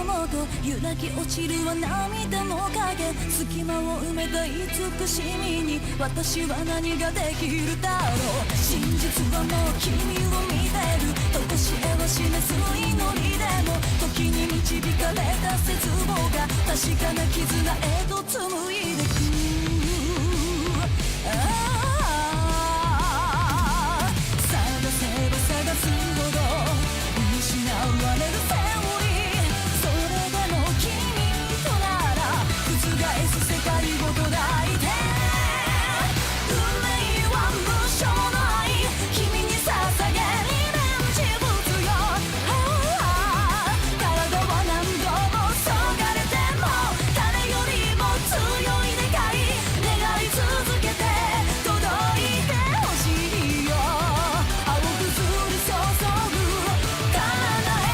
思うと揺らぎ落ちるは涙の影隙間を埋めた慈しみに私は何ができるだろう真実はもう君を見てるとこしえは示す祈りでも時に導かれた絶望が確かな絆へと紡いでく探せば探すほど失われるセオリーそれでも君となら覆す世界ごと抱いて運命は無償の愛君に捧げリベンジ物よ体は何度もそがれても誰よりも強い願い願い続けて届いてほしいよ青く降り注ぐ体へ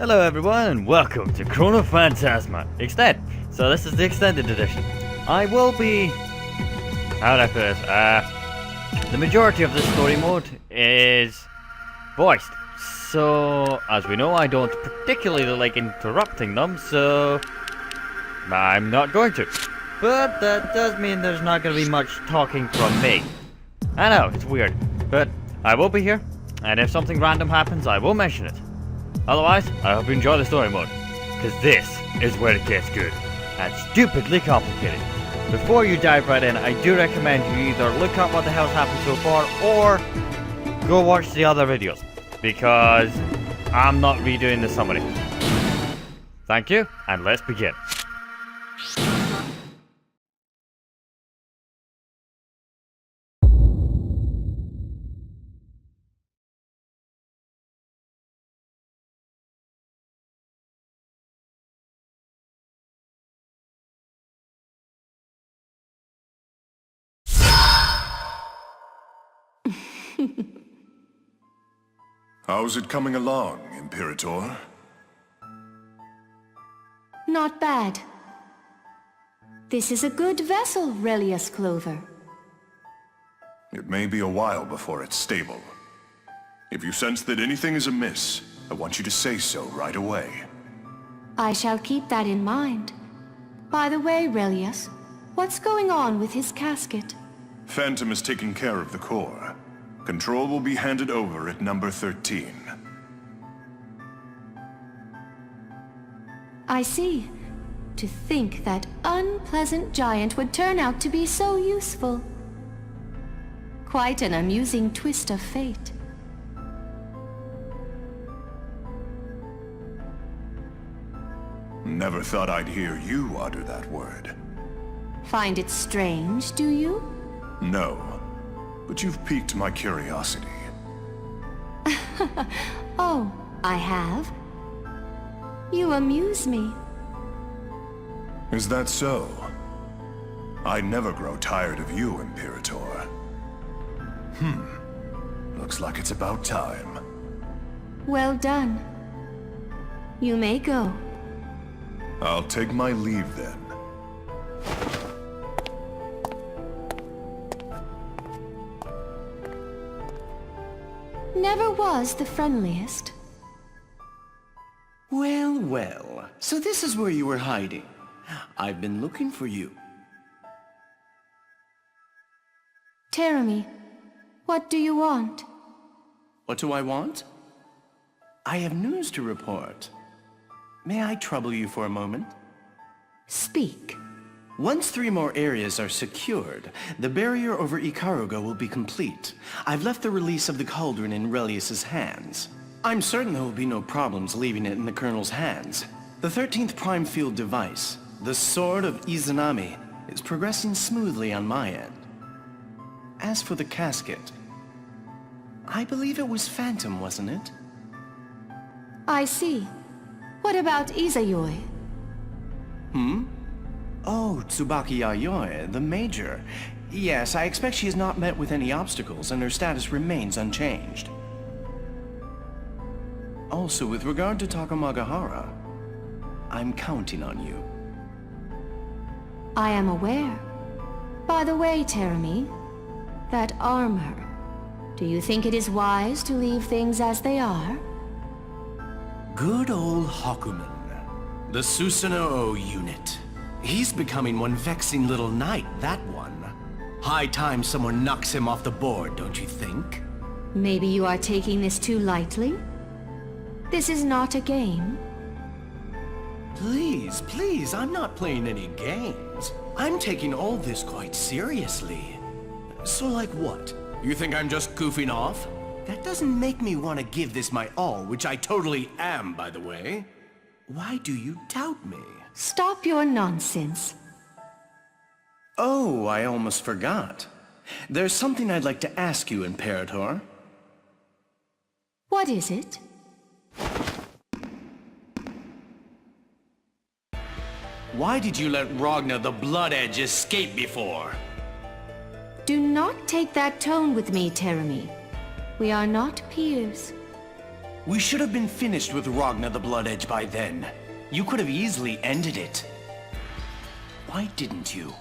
Hello everyone and welcome to ChronoPhantasma Extend. So this is the extended edition. I will be... how would I put this? The majority of this story mode is voiced. So, as we know, I don't particularly like interrupting them, so I'm not going to. But that does mean there's not going to be much talking from me. I know, it's weird, but I will be here, and if something random happens, I will mention it. Otherwise, I hope you enjoy the story mode, because this is where it gets good, and stupidly complicated. Before you dive right in, I do recommend you either look up what the hell's happened so far, or go watch the other videos, because I'm not redoing the summary. Thank you, and let's begin. How's it coming along, Imperator? Not bad. This is a good vessel, Relius Clover. It may be a while before it's stable. If you sense that anything is amiss, I want you to say so right away. I shall keep that in mind. By the way, Relius, what's going on with his casket? Phantom is taking care of the core. Control will be handed over at number 13. I see. To think that unpleasant giant would turn out to be so useful. Quite an amusing twist of fate. Never thought I'd hear you utter that word. Find it strange, do you? No, but you've piqued my curiosity. Oh, I have? You amuse me. Is that so? I never grow tired of you, Imperator. Looks like it's about time. Well done. You may go. I'll take my leave then. Never was the friendliest. Well, well. So this is where you were hiding. I've been looking for you. Terumi, what do you want? What do I want? I have news to report. May I trouble you for a moment? Speak. Once 3 more areas are secured, the barrier over Ikaruga will be complete. I've left the release of the cauldron in Relius's hands. I'm certain there will be no problems leaving it in the Colonel's hands. The 13th Prime Field device, the Sword of Izanami, is progressing smoothly on my end. As for the casket, I believe it was Phantom, wasn't it? I see. What about Izayoi? Oh, Tsubaki Yayoi, the Major. Yes, I expect she has not met with any obstacles and her status remains unchanged. Also, with regard to Takamagahara, I'm counting on you. I am aware. By the way, Terumi, that armor, do you think it is wise to leave things as they are? Good old Hakumen. The Susanoo unit. He's becoming one vexing little knight, that one. High time someone knocks him off the board, don't you think? Maybe you are taking this too lightly? This is not a game. Please, please, I'm not playing any games. I'm taking all this quite seriously. So like what? You think I'm just goofing off? That doesn't make me want to give this my all, which I totally am, by the way. Why do you doubt me? Stop your nonsense. Oh, I almost forgot. There's something I'd like to ask you, Imperator. What is it? Why did you let Ragnar the Blood Edge escape before? Do not take that tone with me, Terumi. We are not peers. We should have been finished with Ragnar the Blood Edge by then. You could have easily ended it. Why didn't you?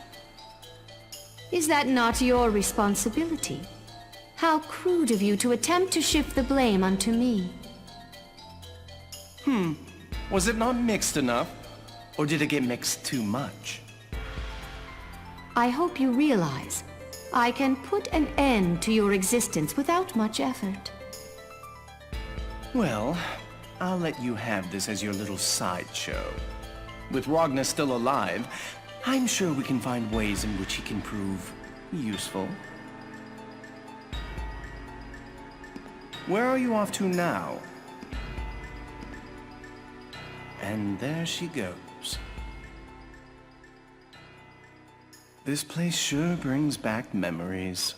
Is that not your responsibility? How crude of you to attempt to shift the blame onto me. Was it not mixed enough? Or did it get mixed too much? I hope you realize I can put an end to your existence without much effort. Well, I'll let you have this as your little sideshow. With Ragnar still alive, I'm sure we can find ways in which he can prove useful. Where are you off to now? And there she goes. This place sure brings back memories.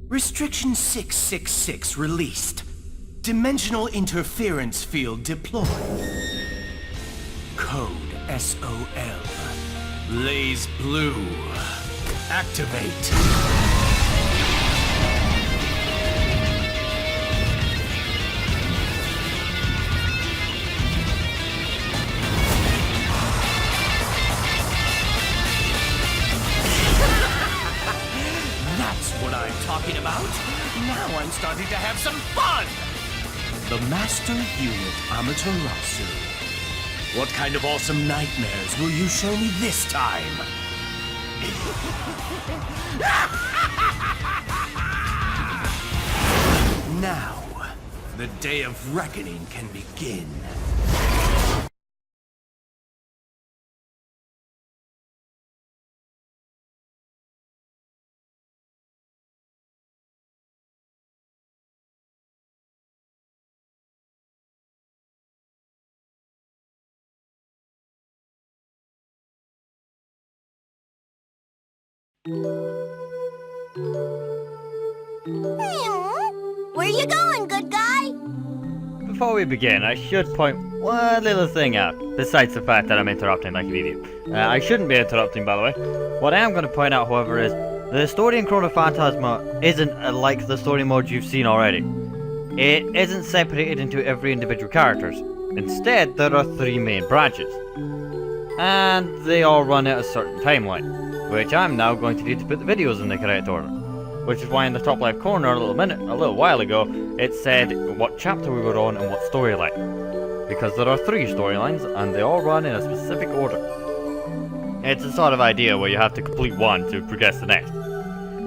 Restriction 666 released. Dimensional interference field deployed. Code SOL. BlazBlue. Activate. That's what I'm talking about. Now I'm starting to have some fun. The Master Unit Amaterasu. What kind of awesome nightmares will you show me this time? Now, the day of reckoning can begin. Where you going, good guy? Before we begin, I should point one little thing out, besides the fact that I'm interrupting like an idiot. I shouldn't be interrupting, by the way. What I am going to point out, however, is the story in ChronoPhantasma isn't like the story modes you've seen already. It isn't separated into every individual characters. Instead, there are 3 main branches. And they all run at a certain timeline, which I'm now going to need to put the videos in the correct order. Which is why in the top left corner a little while ago, it said what chapter we were on and what storyline. Because there are 3 storylines and they all run in a specific order. It's a sort of idea where you have to complete one to progress the next.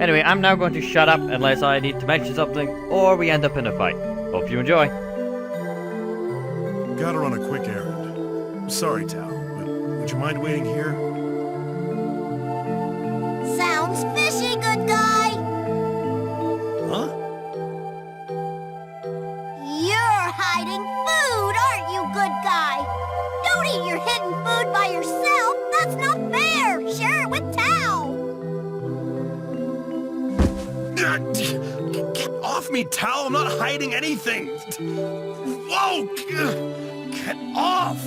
Anyway, I'm now going to shut up unless I need to mention something or we end up in a fight. Hope you enjoy. Gotta run a quick errand. Sorry, Tao, but would you mind waiting here? Sounds fishy, good guy. Huh? You're hiding food, aren't you, good guy? Don't eat your hidden food by yourself. That's not fair. Share it with Tao. me, Tao! I'm not hiding anything! Whoa! Get off!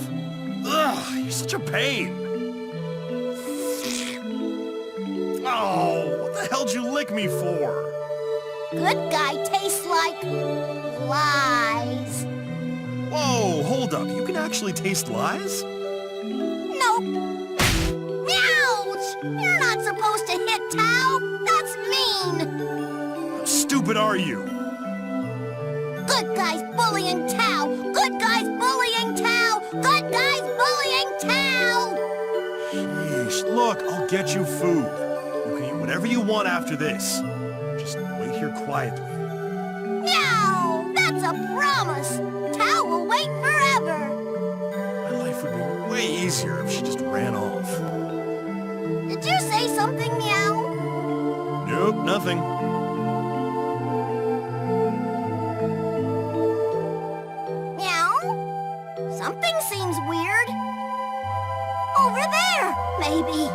Ugh, you're such a pain! Oh, what the hell did you lick me for? Good guy tastes like lies. Whoa, hold up. You can actually taste lies? Nope. Ouch! You're not supposed to hit Tao. That's mean. How stupid are you? Good guys bullying Tao. Good guys bullying Tao. Good guys bullying Tao. Sheesh, look, I'll get you food. You can eat whatever you want after this. Just wait here quietly. Meow! That's a promise. Tao will wait forever. My life would be way easier if she just ran off. Did you say something, Meow? Nope, nothing. Meow? Something seems weird. Over there, maybe.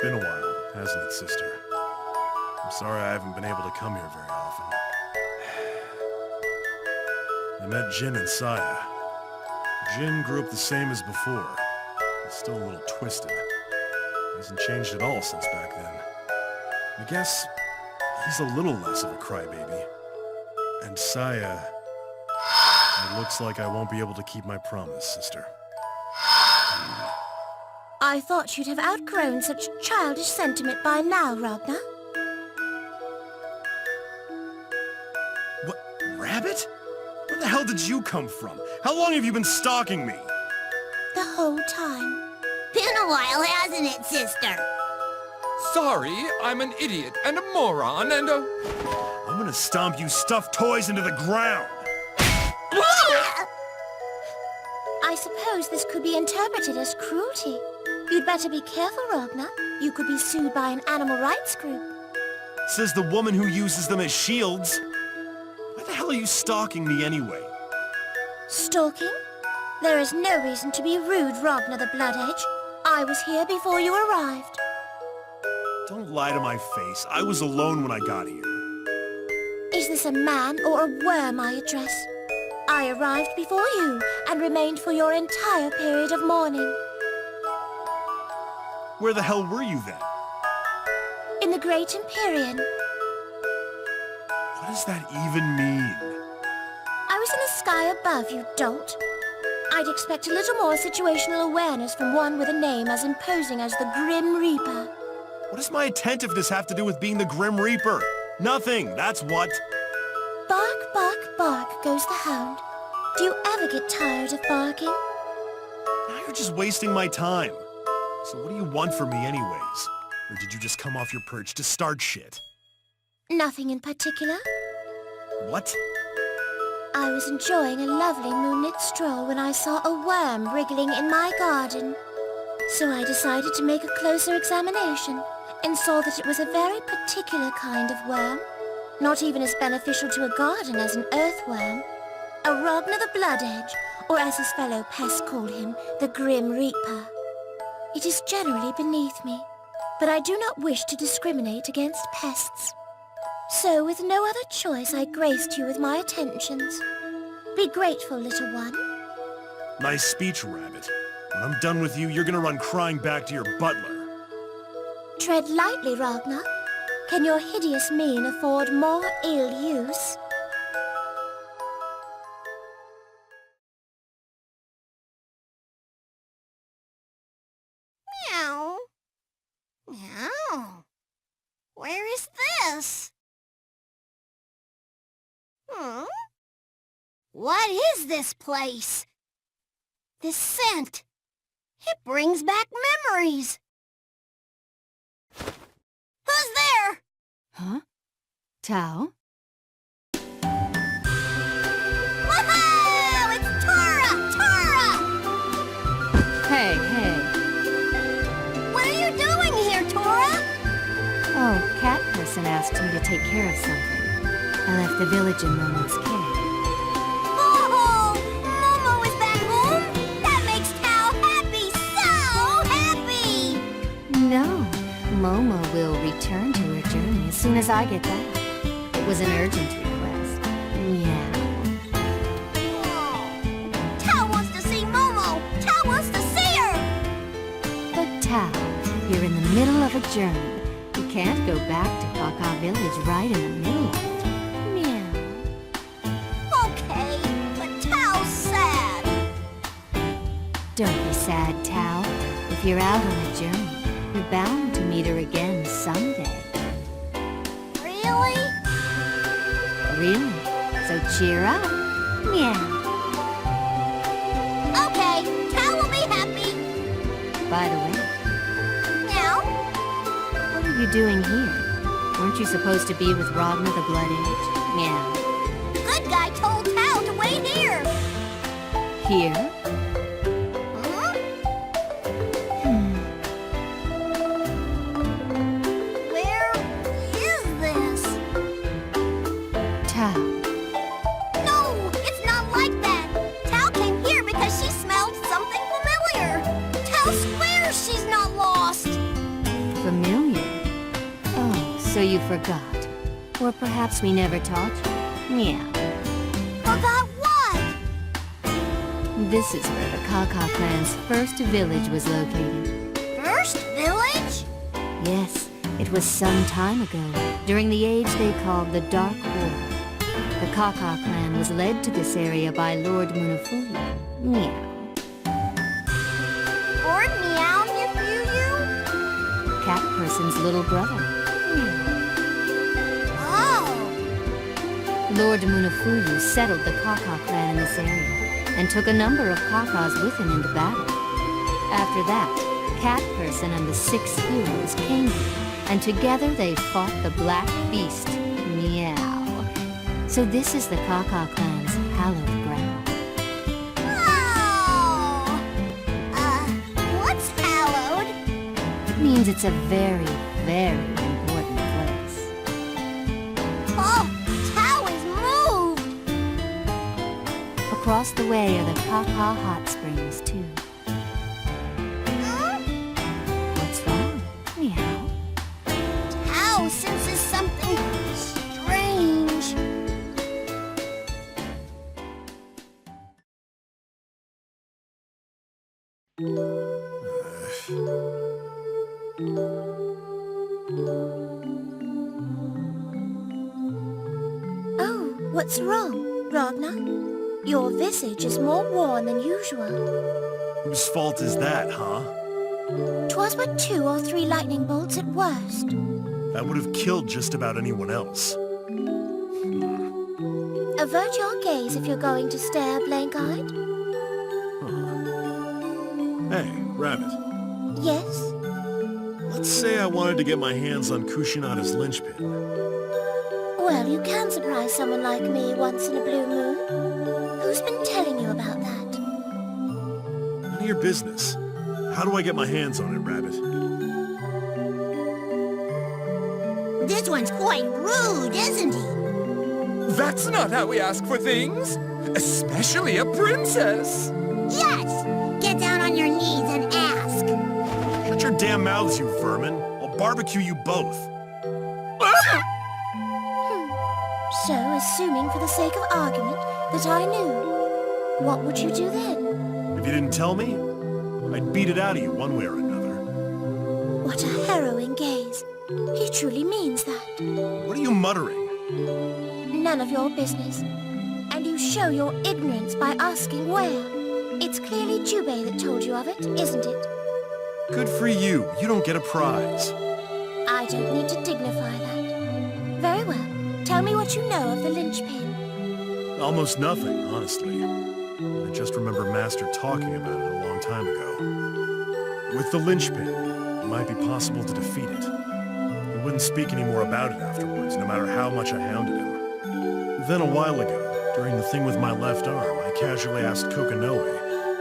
Been a while, hasn't it, sister? I'm sorry I haven't been able to come here very often. I met Jin and Saya. Jin grew up the same as before. He's still a little twisted. Hasn't changed at all since back then. I guess he's a little less of a crybaby. And Saya... It looks like I won't be able to keep my promise, sister. I thought you'd have outgrown such childish sentiment by now, Ragnar. What? Rabbit? Where the hell did you come from? How long have you been stalking me? The whole time. Been a while, hasn't it, sister? Sorry, I'm an idiot and a moron and a... I'm gonna stomp you stuffed toys into the ground! I suppose this could be interpreted as cruelty. You'd better be careful, Ragnar. You could be sued by an animal rights group. Says the woman who uses them as shields. Why the hell are you stalking me anyway? Stalking? There is no reason to be rude, Ragnar the Blood Edge. I was here before you arrived. Don't lie to my face. I was alone when I got here. Is this a man or a worm I address? I arrived before you and remained for your entire period of mourning. Where the hell were you then? In the Great Imperial. What does that even mean? I was in the sky above, you dolt. I'd expect a little more situational awareness from one with a name as imposing as the Grim Reaper. What does my attentiveness have to do with being the Grim Reaper? Nothing, that's what. Bark, bark, bark goes the hound. Do you ever get tired of barking? Now you're just wasting my time. So what do you want from me anyways? Or did you just come off your perch to start shit? Nothing in particular. What? I was enjoying a lovely moonlit stroll when I saw a worm wriggling in my garden. So I decided to make a closer examination and saw that it was a very particular kind of worm. Not even as beneficial to a garden as an earthworm. A Ragnar the Blood Edge, or as his fellow pests call him, the Grim Reaper. It is generally beneath me, but I do not wish to discriminate against pests. So with no other choice I graced you with my attentions. Be grateful, little one. Nice speech, Rabbit. When I'm done with you, you're gonna run crying back to your butler. Tread lightly, Ragnar. Can your hideous mien afford more ill use? Meow. Meow. Where is this? What is this place? This scent. It brings back memories. Who's there? Huh? Tao? Woohoo! It's Tora! Tora! Hey, hey. What are you doing here, Tora? Oh, Cat Person asked me to take care of something. I left the village in Momo's care. Oh, Momo will return to her journey as soon as I get back. It was an urgent request. Meow. Tao wants to see Momo! Tao wants to see her! But Tao, you're in the middle of a journey. You can't go back to Kaka Village right in the middle of it. Meow. Okay, but Tao's sad. Don't be sad, Tao. If you're out on a journey, you're bound to meet her again someday. Really? Really? So cheer up. Meow. Okay, Tao will be happy. By the way, Now? what are you doing here? Weren't you supposed to be with Ragna the Blood Age? Meow. The good guy told Tao to wait here. Here? Huh? Where is this? Tao. No, it's not like that. Tao came here because she smelled something familiar. Tao swears she's not lost. Familiar? Oh, so you forgot. Or perhaps we never taught you. Meow. Forgot what? This is where the Kaka clan's first village was located. First village? Yes, it was some time ago, during the age they called the Dark War. The Kaka clan was led to this area by Lord Munafuyu. Meow. Lord Meow Nifuyu? Cat Person's little brother. Meow. Oh. Lord Munafuyu settled the Kaka clan in this area, and took a number of Kakas with him into battle. After that, Cat Person and the 6 heroes came here, and together they fought the Black Beast. Meow. So this is the Kaka clan's hallowed ground. Oh. What's hallowed? It means it's a very, very important place. Oh, Tao is moved. Across the way are the Kaka hot springs, too. Huh? What's wrong? Meow. Tao senses something strange. Oh, what's wrong, Ragna? Your visage is more worn than usual. Whose fault is that, huh? 'Twas but 2 or 3 lightning bolts at worst. That would have killed just about anyone else. Avert your gaze if you're going to stare blank-eyed. Hey, Rabbit. Yes? Let's say I wanted to get my hands on Kushinada's linchpin. Well, you can surprise someone like me once in a blue moon. Who's been telling you about that? None of your business. How do I get my hands on it, Rabbit? This one's quite rude, isn't he? That's not how we ask for things. Especially a princess. Yes! Get down on your knees and ask. Shut your damn mouths, you vermin. I'll barbecue you both. So, assuming for the sake of argument that I knew, what would you do then? If you didn't tell me, I'd beat it out of you one way or another. What a harrowing gaze. He truly means that. What are you muttering? None of your business. And you show your ignorance by asking where. It's clearly Jubei that told you of it, isn't it? Good for you. You don't get a prize. I don't need to dignify that. Very well. Tell me what you know of the Linchpin. Almost nothing, honestly. I just remember Master talking about it a long time ago. With the Linchpin, it might be possible to defeat it. He wouldn't speak any more about it afterwards, no matter how much I hounded him. Then a while ago, during the thing with my left arm, I casually asked Kokonoe,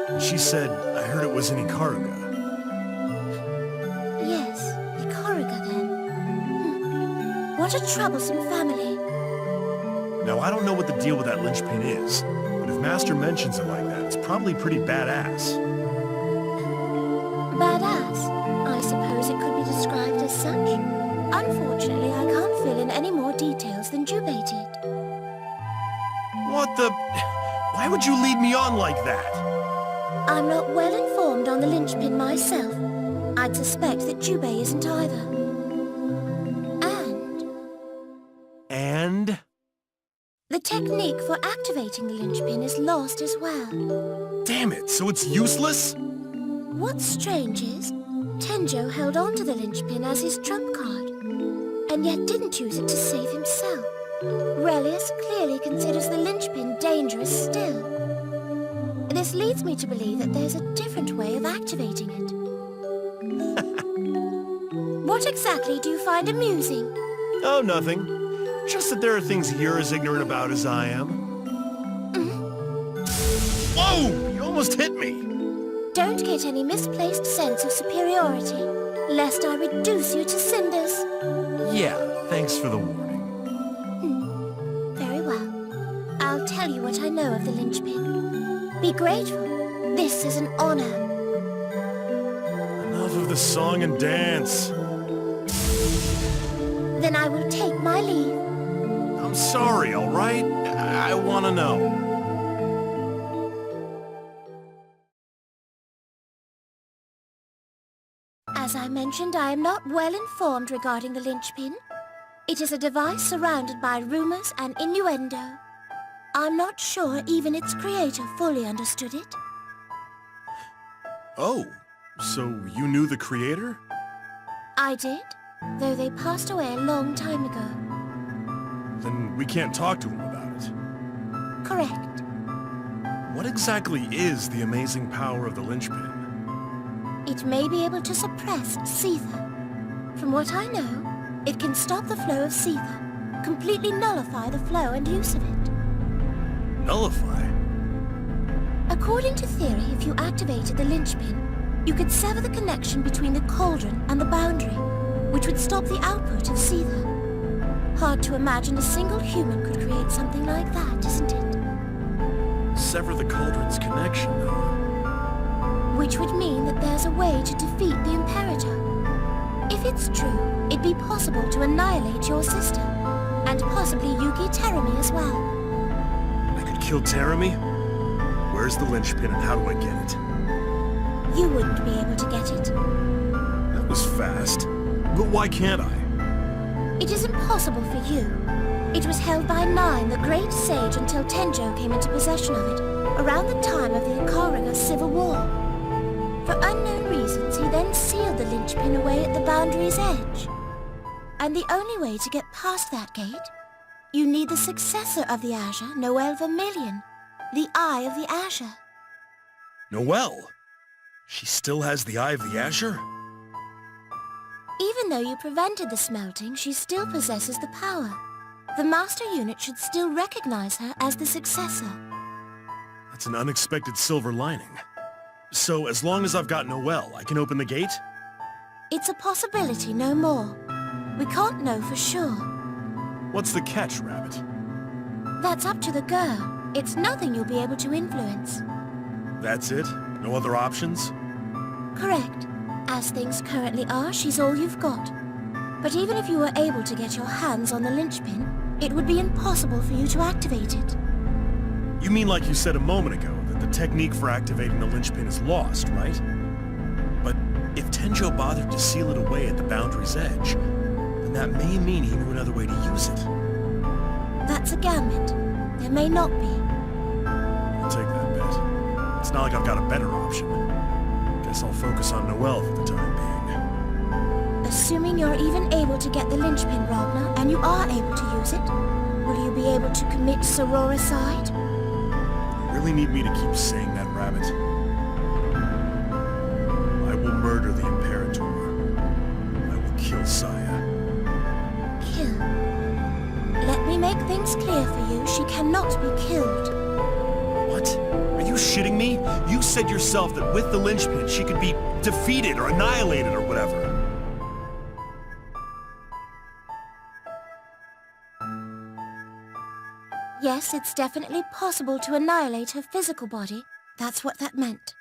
and she said, I heard it was in Ikaruga. Yes, Ikaruga then. What a troublesome family. Now, I don't know what the deal with that linchpin is, but if Master mentions it like that, it's probably pretty badass. Badass. I suppose it could be described as such. would you lead me on like that? I'm not well informed on the Linchpin myself. I'd suspect that Jubei isn't either. And? The technique for activating the Linchpin is lost as well. Damn it, so it's useless? What's strange is, Tenjo held on to the Linchpin as his trump card, and yet didn't use it to save himself. Relius clearly considers the Linchpin dangerous still. This leads me to believe that there's a different way of activating it. What exactly do you find amusing? Oh, nothing. Just that there are things you're as ignorant about as I am. Whoa! You almost hit me! Don't get any misplaced sense of superiority, lest I reduce you to cinders. Yeah, thanks for the warning. Very well. I'll tell you what I know of the Linchpin. Be grateful. This is an honor. Enough of the song and dance. Then I will take my leave. I'm sorry, all right? I want to know. As I mentioned, I am not well informed regarding the Linchpin. It is a device surrounded by rumors and innuendo. I'm not sure even its creator fully understood it. Oh, so you knew the creator? I did, though they passed away a long time ago. Then we can't talk to him about it. Correct. What exactly is the amazing power of the Linchpin? It may be able to suppress Seether. From what I know, it can stop the flow of Seether, completely nullify the flow and use of it. Nullify? According to theory, if you activated the Linchpin, you could sever the connection between the cauldron and the boundary, which would stop the output of Seether. Hard to imagine a single human could create something like that, isn't it? Sever the cauldron's connection, though. Which would mean that there's a way to defeat the Imperator. If it's true, it'd be possible to annihilate your sister, and possibly Yuki Terumi as well. I could kill Terumi? Where's the Linchpin and how do I get it? You wouldn't be able to get it. That was fast. But why can't I? It is impossible for you. It was held by Nine, the great sage, until Tenjo came into possession of it, around the time of the Ikaruga Civil War. For unknown reasons, he then sealed the Linchpin away at the boundary's edge. And the only way to get past that gate, you need the successor of the Azure, Noelle Vermilion, the Eye of the Azure. Noelle? She still has the Eye of the Azure? Even though you prevented the smelting, she still possesses the power. The Master Unit should still recognize her as the successor. That's an unexpected silver lining. So, as long as I've got Noelle, I can open the gate? It's a possibility, no more. We can't know for sure. What's the catch, Rabbit? That's up to the girl. It's nothing you'll be able to influence. That's it? No other options? Correct. As things currently are, she's all you've got. But even if you were able to get your hands on the Linchpin, it would be impossible for you to activate it. You mean like you said a moment ago, that the technique for activating the Linchpin is lost, right? But if Tenjo bothered to seal it away at the boundary's edge, then that may mean he knew another way to use it. That's a gambit. There may not be. I'll take that bet. It's not like I've got a better option. Guess I'll focus on Noelle for the time being. Assuming you're even able to get the Linchpin, Ragnar, and you are able to use it, will you be able to commit sororicide? You really need me to keep saying that, Rabbit? I will murder the Imperator. I will kill Saya. Kill. Let me make things clear for you. She cannot be killed. What? Are you shitting me? You said yourself that with the Linchpin she could be defeated or annihilated or whatever. Yes, it's definitely possible to annihilate her physical body. That's what that meant.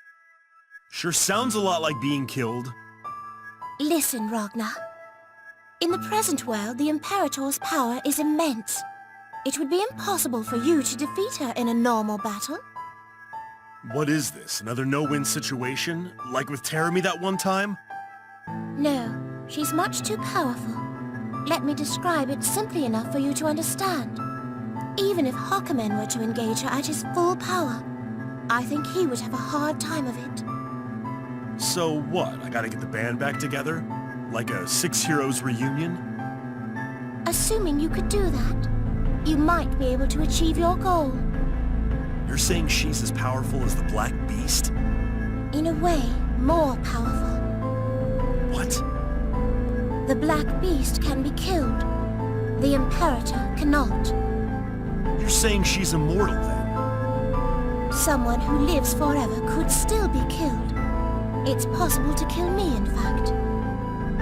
Sure sounds a lot like being killed. Listen, Ragnar. In the present world, the Imperator's power is immense. It would be impossible for you to defeat her in a normal battle. What is this? Another no-win situation? Like with Terumi that one time? No, she's much too powerful. Let me describe it simply enough for you to understand. Even if Hakumen were to engage her at his full power, I think he would have a hard time of it. So what? I gotta get the band back together? Like a Six Heroes reunion? Assuming you could do that, you might be able to achieve your goal. You're saying she's as powerful as the Black Beast? In a way, more powerful. What? The Black Beast can be killed. The Imperator cannot. You're saying she's immortal then? Someone who lives forever could still be killed. It's possible to kill me, in fact.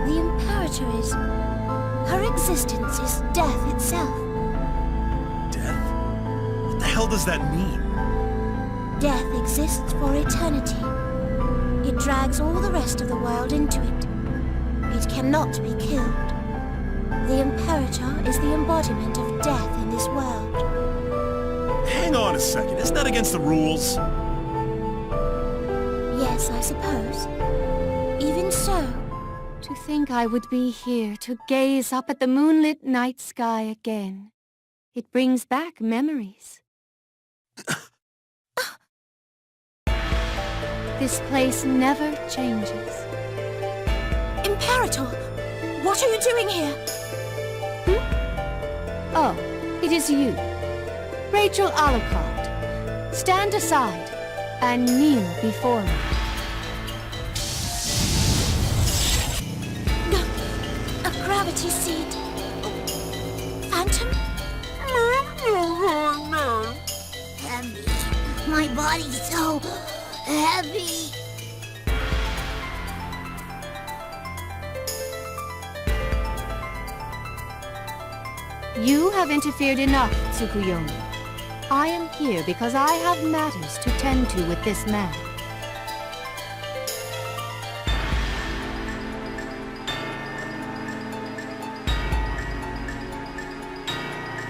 The Imperator is... her existence is death itself. Death? What the hell does that mean? Death exists for eternity. It drags all the rest of the world into it. It cannot be killed. The Imperator is the embodiment of death in this world. Hang on a second, isn't that against the rules? Yes, I suppose. Even so, To think I would be here to gaze up at the moonlit night sky again. It brings back memories. This place never changes. Imperator! What are you doing here? Oh, it is you. Rachel Alucard. Stand aside and kneel before me. No! A gravity seed. Phantom? No. Heavy. My body's so heavy. You have interfered enough, Tsukuyomi. I am here because I have matters to tend to with this man.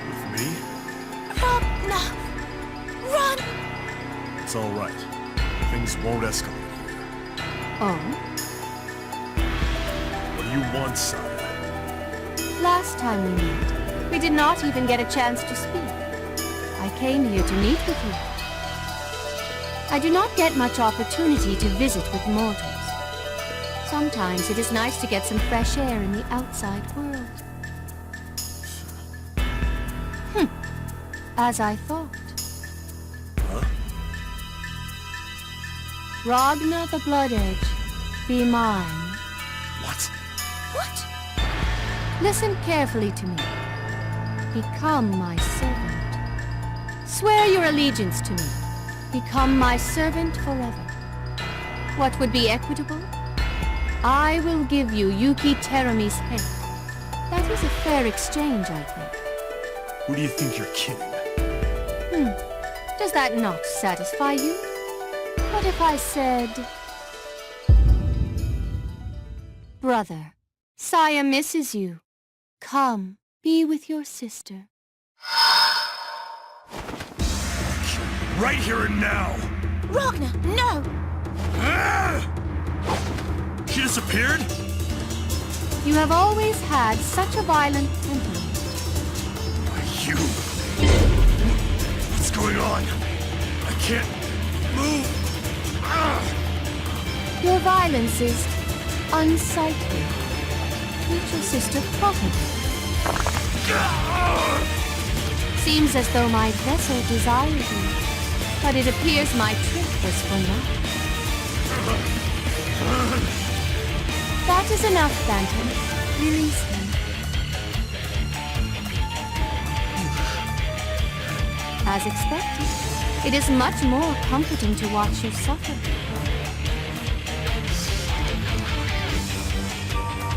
With me? No! Run! It's all right. Things won't escalate here. Oh? What do you want, Saya? Last time we met, we did not even get a chance to speak. I came here to meet with you. I do not get much opportunity to visit with mortals. Sometimes it is nice to get some fresh air in the outside world. As I thought. Huh? Ragna the Blood Edge, be mine. What? What? Listen carefully to me. Become my servant. Swear your allegiance to me. Become my servant forever. What would be equitable? I will give you Yuki Terumi's head. That is a fair exchange, I think. Who do you think you're kidding? Does that not satisfy you? What if I said... Brother, Saya misses you. Come, be with your sister. Right here and now! Ragna, no! Ah! She disappeared? You have always had such a violent temperament. You... What's going on? I can't move. Ah! Your violence is unsightly. Meet your sister properly. Seems as though my vessel desires you, but it appears my trick was for naught. That is enough, Phantom. Release him. As expected, it is much more comforting to watch you suffer.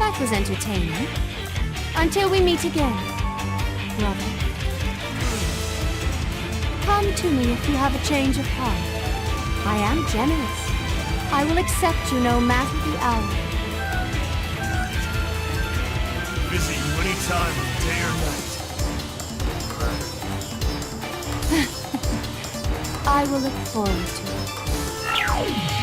That was entertaining. Until we meet again, brother. Come to me if you have a change of heart. I am generous. I will accept you no matter the hour. Visit you anytime, day or night. I will look forward to it. Wow!